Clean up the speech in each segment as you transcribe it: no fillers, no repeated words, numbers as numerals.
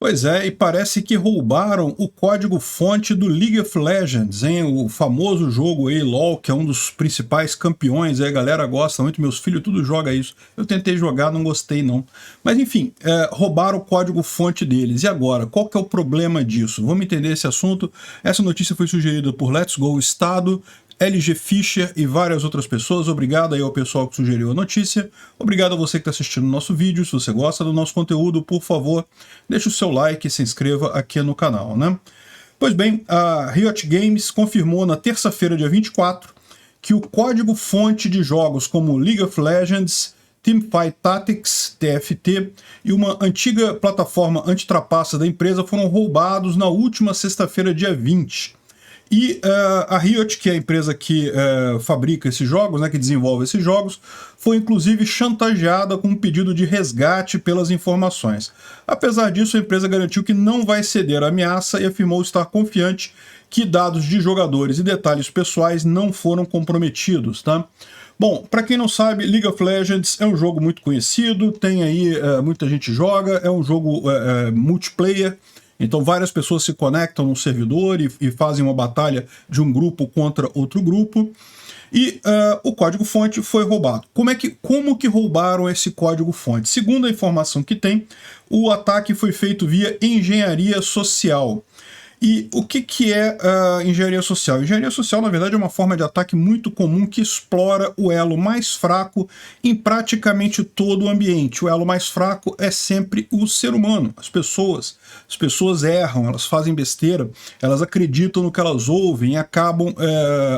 Pois é, e parece que roubaram o código-fonte do League of Legends, hein? O famoso jogo aí, LoL, que é um dos principais campeões, aí a galera gosta muito, meus filhos tudo joga isso. Eu tentei jogar, não gostei não. Mas enfim, roubaram o código-fonte deles. E agora, qual que é o problema disso? Vamos entender esse assunto. Essa notícia foi sugerida por Let's Go Estado, LG Fischer e várias outras pessoas. Obrigado aí ao pessoal que sugeriu a notícia. Obrigado a você que está assistindo o nosso vídeo. Se você gosta do nosso conteúdo, por favor, deixe o seu like e se inscreva aqui no canal, né? Pois bem, a Riot Games confirmou na terça-feira, dia 24, que o código-fonte de jogos como League of Legends, Teamfight Tactics, TFT, e uma antiga plataforma antitrapaça da empresa foram roubados na última sexta-feira, dia 20. E a Riot, que é a empresa que fabrica esses jogos, né, que desenvolve esses jogos, foi inclusive chantageada com um pedido de resgate pelas informações. Apesar disso, a empresa garantiu que não vai ceder à ameaça e afirmou estar confiante que dados de jogadores e detalhes pessoais não foram comprometidos, tá? Bom, para quem não sabe, League of Legends é um jogo muito conhecido, tem aí, muita gente joga, é um jogo multiplayer. Então várias pessoas se conectam no servidor e fazem uma batalha de um grupo contra outro grupo. E o código-fonte foi roubado. Como que roubaram esse código-fonte? Segundo a informação que tem, o ataque foi feito via engenharia social. E o que é engenharia social? Engenharia social, na verdade, é uma forma de ataque muito comum que explora o elo mais fraco em praticamente todo o ambiente. O elo mais fraco é sempre o ser humano, as pessoas. As pessoas erram, elas fazem besteira, elas acreditam no que elas ouvem e acabam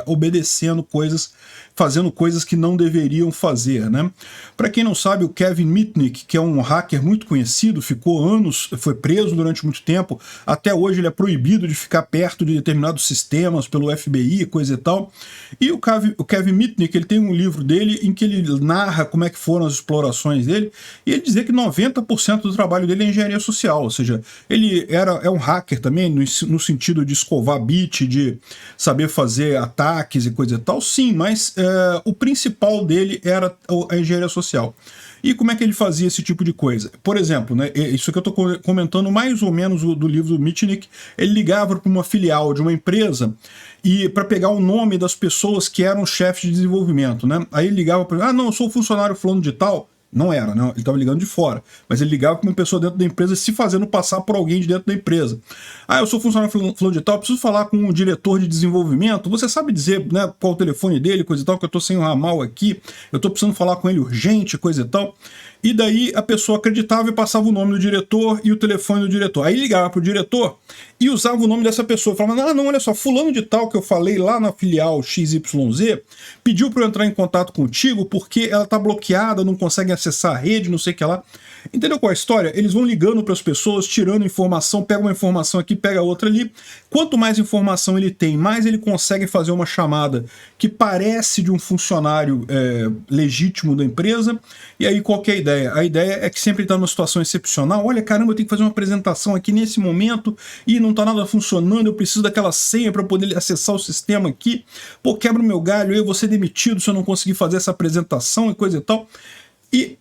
obedecendo coisas, fazendo coisas que não deveriam fazer, né? Para quem não sabe, o Kevin Mitnick, que é um hacker muito conhecido, ficou anos, foi preso durante muito tempo, até hoje ele é proibido de ficar perto de determinados sistemas pelo FBI, coisa e tal. E o Kevin Mitnick, ele tem um livro dele em que ele narra como é que foram as explorações dele, e ele dizia que 90% do trabalho dele é engenharia social, ou seja, ele é um hacker também, no sentido de escovar bit, de saber fazer ataques e coisa e tal, sim, mas o principal dele era a engenharia social. E como é que ele fazia esse tipo de coisa? Por exemplo, né, isso que eu estou comentando mais ou menos do livro do Mitnick, ele ligava para uma filial de uma empresa e para pegar o nome das pessoas que eram chefes de desenvolvimento, né? Aí ele ligava para, não, eu sou o funcionário fulano de tal. Não era, né? Ele estava ligando de fora. Mas ele ligava para uma pessoa dentro da empresa se fazendo passar por alguém de dentro da empresa. Ah, eu sou funcionário fulano de tal, preciso falar com o diretor de desenvolvimento. Você sabe dizer, né, qual o telefone dele, coisa e tal, que eu estou sem o ramal aqui, eu estou precisando falar com ele urgente, coisa e tal. E daí a pessoa acreditava e passava o nome do diretor e o telefone do diretor. Aí ligava para o diretor e usava o nome dessa pessoa. Falava, ah, não, olha só, fulano de tal que eu falei lá na filial XYZ pediu para eu entrar em contato contigo porque ela está bloqueada, não consegue acessar a rede, não sei o que lá. Entendeu qual é a história? Eles vão ligando para as pessoas, tirando informação, pega uma informação aqui, pega outra ali. Quanto mais informação ele tem, mais ele consegue fazer uma chamada que parece de um funcionário legítimo da empresa. E aí qual que é a ideia? A ideia é que sempre está numa situação excepcional. Olha, caramba, eu tenho que fazer uma apresentação aqui nesse momento e não está nada funcionando, eu preciso daquela senha para poder acessar o sistema aqui. Pô, quebra o meu galho, eu vou ser demitido se eu não conseguir fazer essa apresentação e coisa e tal. E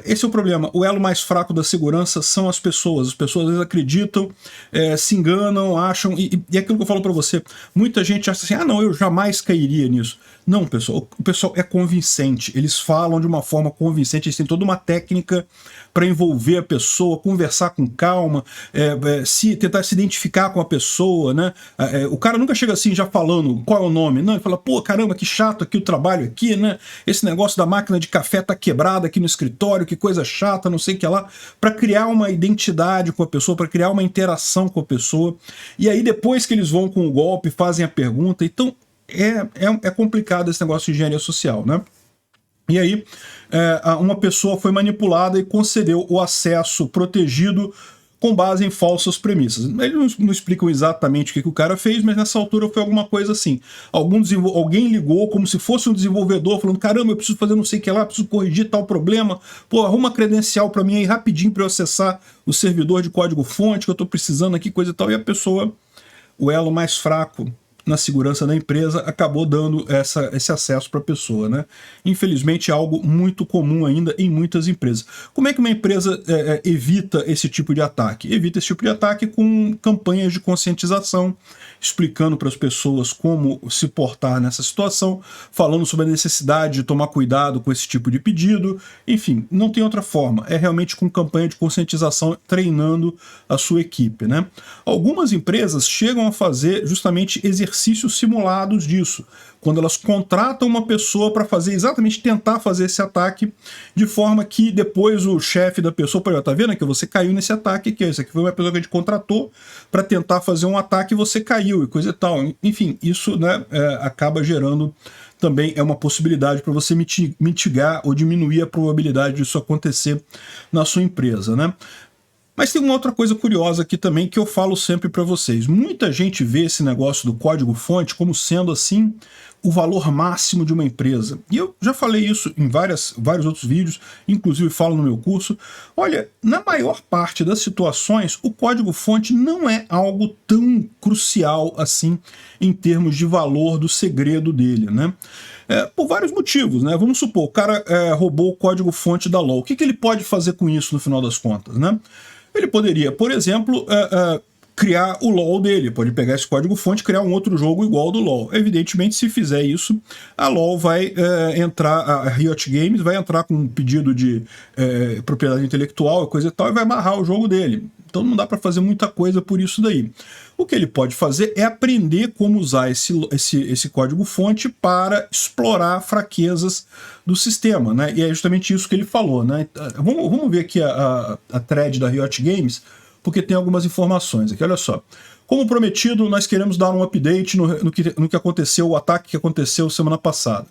esse é o problema. O elo mais fraco da segurança são as pessoas. As pessoas às vezes acreditam, se enganam, acham... E aquilo que eu falo para você, muita gente acha assim, ah não, eu jamais cairia nisso. Não, pessoal, o pessoal é convincente. Eles falam de uma forma convincente, eles têm toda uma técnica para envolver a pessoa, conversar com calma, tentar se identificar com a pessoa, né? O cara nunca chega assim já falando qual é o nome, não, ele fala, pô, caramba, que chato aqui o trabalho aqui, né? Esse negócio da máquina de café tá quebrada aqui no escritório, que coisa chata, não sei o que lá, para criar uma identidade com a pessoa, para criar uma interação com a pessoa. E aí depois que eles vão com o golpe, fazem a pergunta, então é complicado esse negócio de engenharia social, né? E aí uma pessoa foi manipulada e concedeu o acesso protegido com base em falsas premissas. Eles não explicam exatamente o que o cara fez, mas nessa altura foi alguma coisa assim. Alguém ligou como se fosse um desenvolvedor, falando, caramba, eu preciso fazer não sei o que lá, preciso corrigir tal problema, pô, arruma credencial para mim aí rapidinho para eu acessar o servidor de código-fonte que eu estou precisando aqui, coisa e tal, e a pessoa, o elo mais fraco, na segurança da empresa, acabou dando esse acesso para a pessoa, né? Infelizmente é algo muito comum ainda em muitas empresas. Como é que uma empresa evita esse tipo de ataque? Evita esse tipo de ataque com campanhas de conscientização, explicando para as pessoas como se portar nessa situação, falando sobre a necessidade de tomar cuidado com esse tipo de pedido, enfim, não tem outra forma, é realmente com campanha de conscientização, treinando a sua equipe, né? Algumas empresas chegam a fazer justamente exercícios simulados disso, quando elas contratam uma pessoa para fazer exatamente, tentar fazer esse ataque, de forma que depois o chefe da pessoa pode, tá vendo que você caiu nesse ataque aqui, isso aqui foi uma pessoa que a gente contratou para tentar fazer um ataque e você caiu e coisa e tal. Enfim, isso, né, acaba gerando também uma possibilidade para você mitigar ou diminuir a probabilidade disso acontecer na sua empresa, né? Mas tem uma outra coisa curiosa aqui também que eu falo sempre para vocês. Muita gente vê esse negócio do código-fonte como sendo, assim, o valor máximo de uma empresa. E eu já falei isso em vários outros vídeos, inclusive falo no meu curso. Olha, na maior parte das situações, o código-fonte não é algo tão crucial assim em termos de valor do segredo dele, né? Por vários motivos, né? Vamos supor, o cara roubou o código-fonte da LoL. O que ele pode fazer com isso no final das contas, né? Ele poderia, por exemplo, criar o LoL dele, pode pegar esse código-fonte e criar um outro jogo igual ao do LoL. Evidentemente, se fizer isso, a LoL vai entrar, a Riot Games vai entrar com um pedido de propriedade intelectual e coisa e tal, e vai barrar o jogo dele. Então não dá para fazer muita coisa por isso daí. O que ele pode fazer é aprender como usar esse código-fonte para explorar fraquezas do sistema, né? E é justamente isso que ele falou, né? Vamos ver aqui a thread da Riot Games, porque tem algumas informações aqui, olha só. Como prometido, nós queremos dar um update no que aconteceu, o ataque que aconteceu semana passada.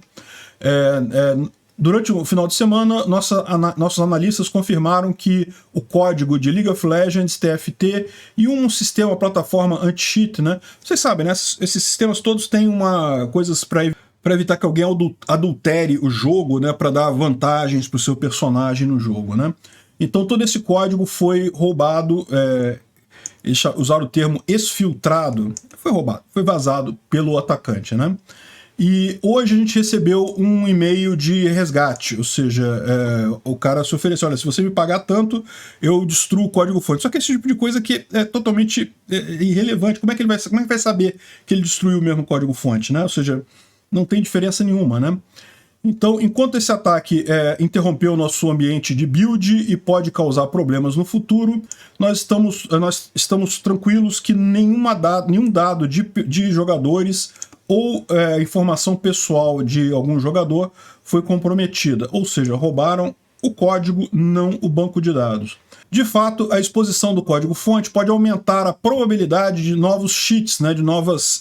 Durante o final de semana, nossos analistas confirmaram que o código de League of Legends, TFT e um sistema, plataforma anti-cheat, né? Vocês sabem, né? Esses sistemas todos têm coisas para evitar que alguém adultere o jogo, né? Para dar vantagens para o seu personagem no jogo, né? Então todo esse código foi roubado, eles usaram o termo exfiltrado, foi roubado, foi vazado pelo atacante, né? E hoje a gente recebeu um e-mail de resgate, ou seja, o cara se ofereceu, olha, se você me pagar tanto, eu destruo o código-fonte. Só que esse tipo de coisa que é totalmente irrelevante. Como é que ele vai saber que ele destruiu o mesmo código-fonte, né? Ou seja, não tem diferença nenhuma, né? Então, enquanto esse ataque interrompeu o nosso ambiente de build e pode causar problemas no futuro, nós estamos tranquilos que nenhum dado de jogadores ou informação pessoal de algum jogador foi comprometida, ou seja, roubaram o código, não o banco de dados. De fato, a exposição do código-fonte pode aumentar a probabilidade de novos cheats, né, de novos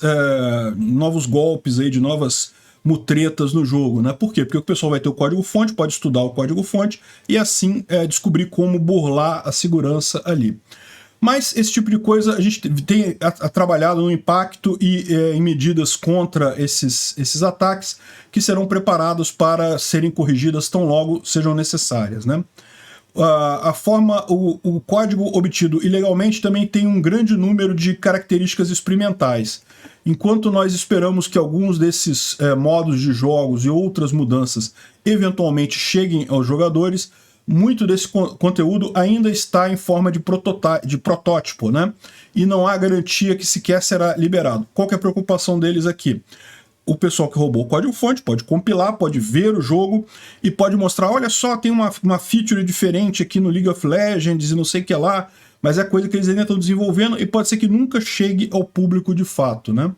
golpes, aí, de novas mutretas no jogo, né? Por quê? Porque o pessoal vai ter o código-fonte, pode estudar o código-fonte e assim descobrir como burlar a segurança ali. Mas esse tipo de coisa a gente tem trabalhado no impacto e em medidas contra esses ataques que serão preparados para serem corrigidas tão logo sejam necessárias, né? O código obtido ilegalmente também tem um grande número de características experimentais. Enquanto nós esperamos que alguns desses modos de jogos e outras mudanças eventualmente cheguem aos jogadores, muito desse conteúdo ainda está em forma de protótipo, né? E não há garantia que sequer será liberado. Qual que é a preocupação deles aqui? O pessoal que roubou o código-fonte pode compilar, pode ver o jogo e pode mostrar, olha só, tem uma feature diferente aqui no League of Legends e não sei o que lá, mas é coisa que eles ainda estão desenvolvendo e pode ser que nunca chegue ao público de fato, né?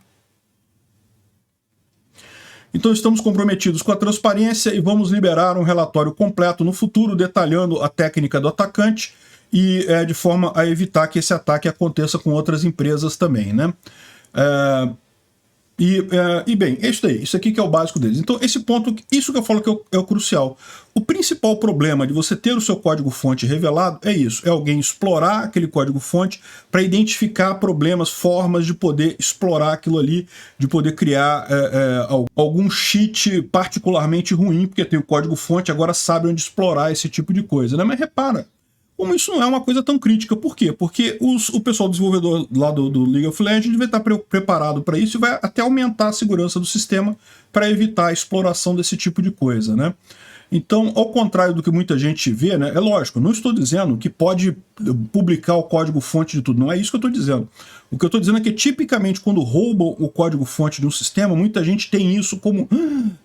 Então estamos comprometidos com a transparência e vamos liberar um relatório completo no futuro, detalhando a técnica do atacante e de forma a evitar que esse ataque aconteça com outras empresas também, né? Bem, é isso aí. Isso aqui que é o básico deles. Então, esse ponto, isso que eu falo que é o crucial. O principal problema de você ter o seu código-fonte revelado é isso. É alguém explorar aquele código-fonte para identificar problemas, formas de poder explorar aquilo ali, de poder criar algum cheat particularmente ruim, porque tem o código-fonte, agora sabe onde explorar esse tipo de coisa, né? Mas repara, como isso não é uma coisa tão crítica. Por quê? Porque o pessoal desenvolvedor lá do League of Legends vai estar preparado para isso e vai até aumentar a segurança do sistema para evitar a exploração desse tipo de coisa, né? Então, ao contrário do que muita gente vê, né, é lógico, não estou dizendo que pode publicar o código-fonte de tudo, não é isso que eu estou dizendo. O que eu estou dizendo é que, tipicamente, quando roubam o código-fonte de um sistema, muita gente tem isso como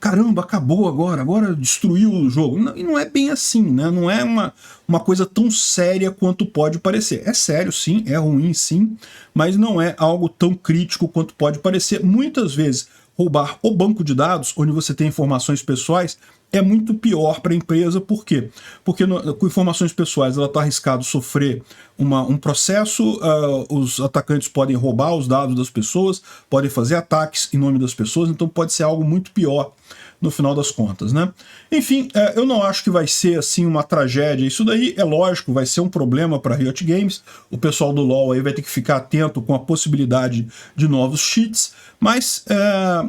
caramba, acabou agora destruiu o jogo. Não, e não é bem assim, né? Não é uma coisa tão séria quanto pode parecer. É sério, sim, é ruim, sim, mas não é algo tão crítico quanto pode parecer. Muitas vezes, roubar o banco de dados, onde você tem informações pessoais, é muito pior para a empresa. Por quê? Porque com informações pessoais ela está arriscado sofrer um processo, os atacantes podem roubar os dados das pessoas, podem fazer ataques em nome das pessoas, então pode ser algo muito pior no final das contas, né? Enfim, eu não acho que vai ser assim uma tragédia. Isso daí, é lógico, vai ser um problema para a Riot Games. O pessoal do LoL aí vai ter que ficar atento com a possibilidade de novos cheats, mas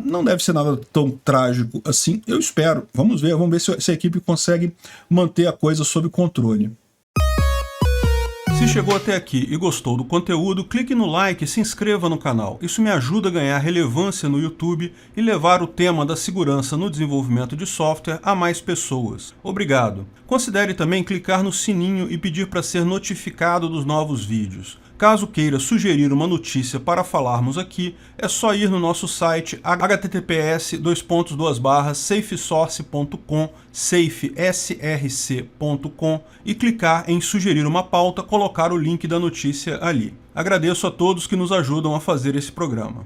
não deve ser nada tão trágico assim, eu espero. Vamos ver se a equipe consegue manter a coisa sob controle. Se chegou até aqui e gostou do conteúdo, clique no like e se inscreva no canal. Isso me ajuda a ganhar relevância no YouTube e levar o tema da segurança no desenvolvimento de software a mais pessoas. Obrigado. Considere também clicar no sininho e pedir para ser notificado dos novos vídeos. Caso queira sugerir uma notícia para falarmos aqui, é só ir no nosso site https://safesource.com, safesrc.com e clicar em sugerir uma pauta, colocar o link da notícia ali. Agradeço a todos que nos ajudam a fazer esse programa.